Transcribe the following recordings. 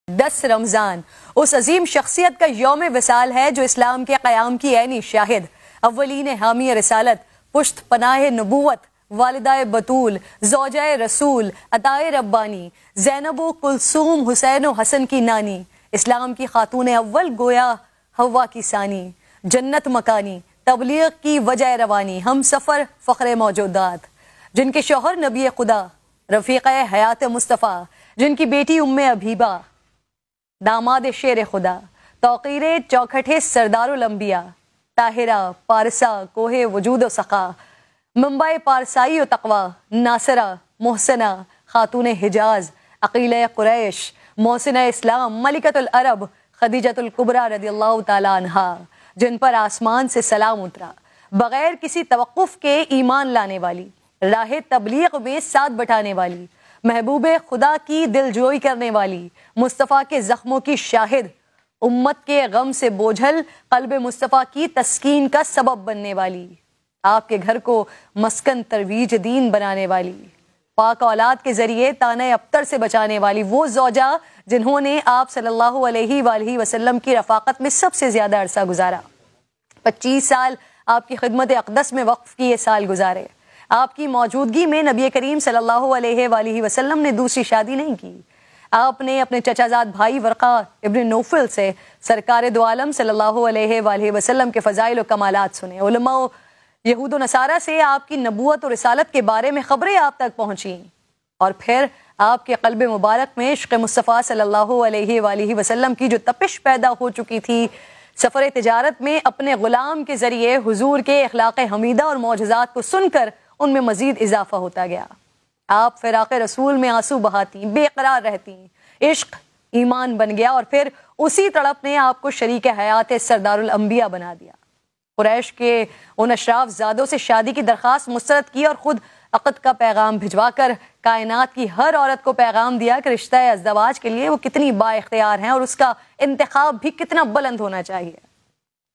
10 رمضان اس عظیم شخصیت کا یوم وصال ہے جو اسلام کے قیام کی عینی شاہد، اولین حامی رسالت، پشت پناہ نبوت، والدہ بطول، زوجہ رسول، عطائے ربانی، زینب و کلثوم حسین و حسن کی نانی، اسلام کی خاتون اول گویا حوا کی ثانی، جنت مکانی، تبلیغ کی وجہ روانی، ہم سفر فخر موجودات، جن کے شوہر نبی خدا، رفیق حیات مصطفیٰ، جن کی بیٹی ام حبیبہ، داماد شیر خدا، توقیر چوکھٹے سردار الانبیاء، طاہرہ پارسا کوہ وجود و سخا، منبع پارسائی و تقوی، ناصرہ محسنہ خاتون حجاز، عقیلہ قریش، محسنہ اسلام، ملکۃ العرب، خدیجۃ الکبریٰ رضی اللہ تعالی عنہا، جن پر آسمان سے سلام اترا، بغیر کسی توقف کے ایمان لانے والی، راہ تبلیغ میں ساتھ بٹانے والی، محبوب خدا کی دل جوئی کرنے والی، مصطفیٰ کے زخموں کی شاہد، امت کے غم سے بوجھل قلب مصطفیٰ کی تسکین کا سبب بننے والی، آپ کے گھر کو مسکن ترویج دین بنانے والی، پاک اولاد کے ذریعے طعنہ ابتر سے بچانے والی، وہ زوجہ جنہوں نے آپ صلی اللہ علیہ وآلہ وسلم کی رفاقت میں سب سے زیادہ عرصہ گزارا، 25 سال آپ کی خدمت اقدس میں وقف کی یہ سال گزارے، آپ کی موجودگی میں نبی کریم صلی اللہ علیہ وآلہ وسلم نے دوسری شادی نہیں کی، آپ نے اپنے چچا زاد بھائی ورقہ ابن نوفل سے سرکار دو عالم صلی اللہ علیہ وآلہ وسلم کے فضائل و کمالات سنے، علماء و یہود و نصارہ سے آپ کی نبوت و رسالت کے بارے میں خبریں آپ تک پہنچیں، اور پھر آپ کے قلب مبارک میں عشق مصطفیٰ صلی اللہ علیہ وآلہ وسلم کی جو تپش پیدا ہو چکی تھی، سفر تجارت میں اپنے غلام کے ذریعے حضور کے اخلاق حمیدہ اور معجزات کو سن کر ان میں مزید اضافہ ہوتا گیا، آپ فراق رسول میں آنسو بہاتی، بے قرار رہتی، عشق ایمان بن گیا، اور پھر اسی تڑپ نے آپ کو شریک حیات سردار الانبیاء بنا دیا، قریش کے ان اشراف زادوں سے شادی کی درخواست مسترد کی اور خود عقد کا پیغام بھجوا کر کائنات کی ہر عورت کو پیغام دیا کہ رشتہ ازدواج کے لیے وہ کتنی با اختیار ہیں اور اس کا انتخاب بھی کتنا بلند ہونا چاہیے۔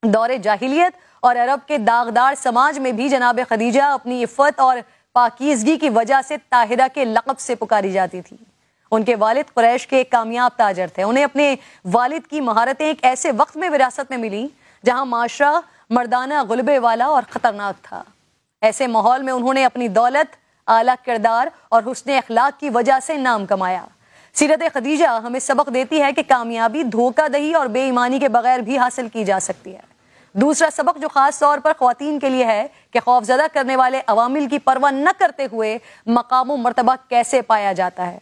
دور جاہلیت اور عرب کے داغدار سماج میں بھی جناب خدیجہ اپنی عفت اور پاکیزگی کی وجہ سے طاہرہ کے لقب سے پکاری جاتی تھی۔ ان کے والد قریش کے ایک کامیاب تاجر تھے، انہیں اپنے والد کی مہارتیں ایک ایسے وقت میں وراثت میں ملی جہاں معاشرہ مردانہ غلبے والا اور خطرناک تھا، ایسے ماحول میں انہوں نے اپنی دولت، اعلیٰ کردار اور حسن اخلاق کی وجہ سے نام کمایا۔ سیرت خدیجہ ہمیں سبق دیتی ہے کہ کامیابی دھوکہ دہی اور بے ایمانی کے بغیر بھی حاصل کی جا سکتی ہے۔ دوسرا سبق جو خاص طور پر خواتین کے لیے ہے کہ خوفزدہ کرنے والے عوامل کی پرواہ نہ کرتے ہوئے مقام و مرتبہ کیسے پایا جاتا ہے۔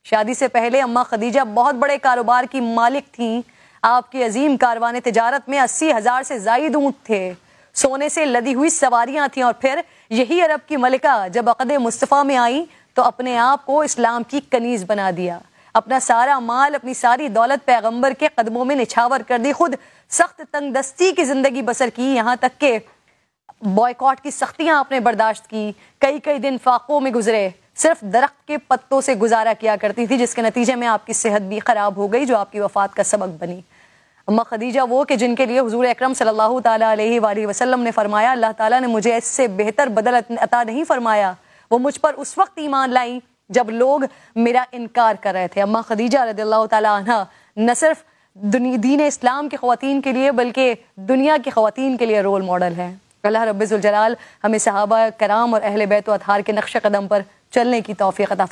شادی سے پہلے اماں خدیجہ بہت بڑے کاروبار کی مالک تھیں، آپ کی عظیم کاروان تجارت میں 80,000 سے زائد اونٹ تھے، سونے سے لدی ہوئی سواریاں تھیں، اور پھر یہی عرب کی ملکہ جب عقد مصطفیٰ میں آئی تو اپنے آپ کو اسلام کی کنیز بنا دیا، اپنا سارا مال، اپنی ساری دولت پیغمبر کے قدموں میں نچھاور کر دی، خود سخت تنگ دستی کی زندگی بسر کی، یہاں تک کہ بائیکاٹ کی سختیاں آپ نے برداشت کی، کئی دن فاقوں میں گزرے، صرف درخت کے پتوں سے گزارا کیا کرتی تھی، جس کے نتیجے میں آپ کی صحت بھی خراب ہو گئی جو آپ کی وفات کا سبب بنی۔ اماں خدیجہ وہ کہ جن کے لیے حضور اکرم صلی اللہ تعالیٰ علیہ وآلہ وسلم نے فرمایا اللہ تعالیٰ نے مجھے اس سے بہتر بدل عطا نہیں فرمایا، وہ مجھ پر اس وقت ایمان لائیں جب لوگ میرا انکار کر رہے تھے۔ اماں خدیجہ رضی اللہ تعالیٰ عنہ نہ صرف دین اسلام کی خواتین کے لیے بلکہ دنیا کی خواتین کے لیے رول ماڈل ہیں۔ اللہ رب ذوالجلال ہمیں صحابہ کرام اور اہل بیت و اطہار کے نقش قدم پر چلنے کی توفیق عطا